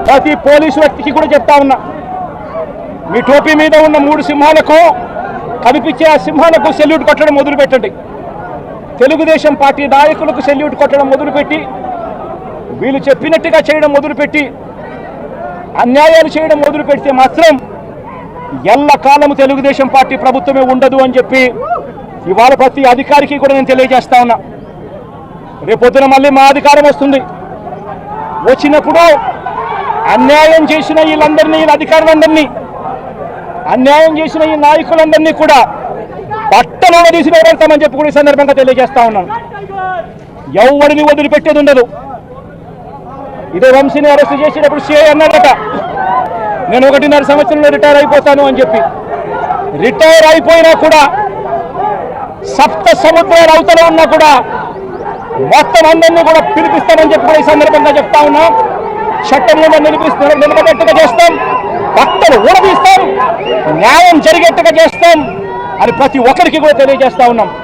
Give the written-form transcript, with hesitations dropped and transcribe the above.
ప్రతి పోలీసు వ్యక్తికి కూడా చెప్తా ఉన్నా, మీ టోపీ మీద ఉన్న 3 సింహాలకు కనిపించే ఆ సింహాలకు సెల్యూట్ కొట్టడం మొదలుపెట్టండి. తెలుగుదేశం పార్టీ నాయకులకు సెల్యూట్ కొట్టడం మొదలుపెట్టి, వీళ్ళు చెప్పినట్టుగా చేయడం మొదలుపెట్టి, అన్యాయాలు చేయడం మొదలు పెడితే మాత్రం ఎల్లకాలము తెలుగుదేశం పార్టీ ప్రభుత్వమే ఉండదు అని చెప్పి ఇవాళ ప్రతి అధికారికి కూడా నేను తెలియజేస్తా ఉన్నా. రేపొద్దున మళ్ళీ మా అధికారం వస్తుంది. వచ్చినప్పుడు అన్యాయం చేసిన వీళ్ళందరినీ, వీళ్ళ అధికారులందరినీ, అన్యాయం చేసిన ఈ నాయకులందరినీ కూడా బట్టలు తీసి నిలబెడతామని చెప్పి కూడా ఈ సందర్భంగా తెలియజేస్తా ఉన్నాను. ఎవరిని వదిలిపెట్టేది ఉండదు. ఇదే వంశీని అరెస్ట్ చేసేటప్పుడు సిఐ అన్నాడట, నేను 1.5 సంవత్సరంలో రిటైర్ అయిపోతాను అని చెప్పి. రిటైర్ అయిపోయినా కూడా, సప్త సముద్రాల అవతల ఉన్నా కూడా మొత్తం అందరినీ కూడా పిలిపిస్తామని చెప్పి కూడా ఈ సందర్భంగా చెప్తా ఉన్నాం. చట్టం నిలబడేట్టుగా చేస్తాం, బట్టలు ఊడదీస్తాం, న్యాయం జరిగేట్టుగా చేస్తాం అని ప్రతి ఒక్కరికి కూడా తెలియజేస్తా ఉన్నాం.